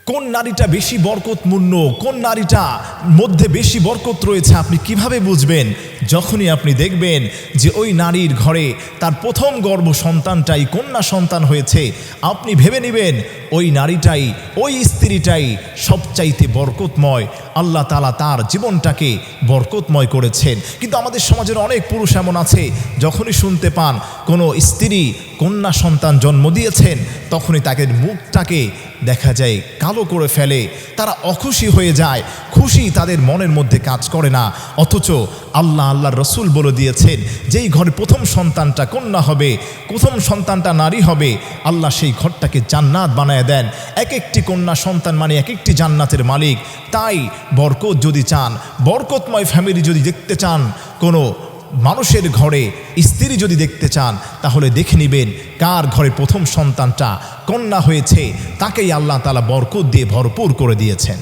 কোন নারীটা বেশি বরকতপূর্ণ, কোন নারীটা মধ্যে বেশি বরকত রয়েছে আপনি কিভাবে বুঝবেন? যখনই আপনি দেখবেন যে ওই নারীর ঘরে তার প্রথম গর্ভ সন্তানটাই কন্যা সন্তান হয়েছে, আপনি ভেবে নেবেন ওই নারীটাই, ওই স্ত্রীটাই সবচাইতে বরকতময়। আল্লাহ তাআলা তার জীবনটাকে বরকতময় করেছেন। কিন্তু আমাদের সমাজের অনেক পুরুষ এমন আছে, যখনই শুনতে পান কোনো স্ত্রী কন্যা সন্তান জন্ম দিয়েছেন, তখনই তাকে মুখটাকে দেখা যায় কালো করে ফেলে, তারা অখুশি হয়ে যায়, খুশি তাদের মনের মধ্যে কাজ করে না। অথচ আল্লাহর রসুল বলে দিয়েছেন, যেই ঘরে প্রথম সন্তানটা কন্যা হবে, প্রথম সন্তানটা নারী হবে, আল্লাহ সেই ঘরটাকে জান্নাত বানায় দেন। এক একটি কন্যা সন্তান মানে এক একটি জান্নাতের মালিক। তাই বরকত যদি চান, বরকতময় ফ্যামিলি যদি দেখতে চান, কোনো মানুষের ঘরে স্ত্রী যদি দেখতে চান, তাহলে দেখে নেবেন কার ঘরে প্রথম সন্তানটা কন্যা হয়েছে, তাকেই আল্লাহ তাআলা বরকত দিয়ে ভরপুর করে দিয়েছেন।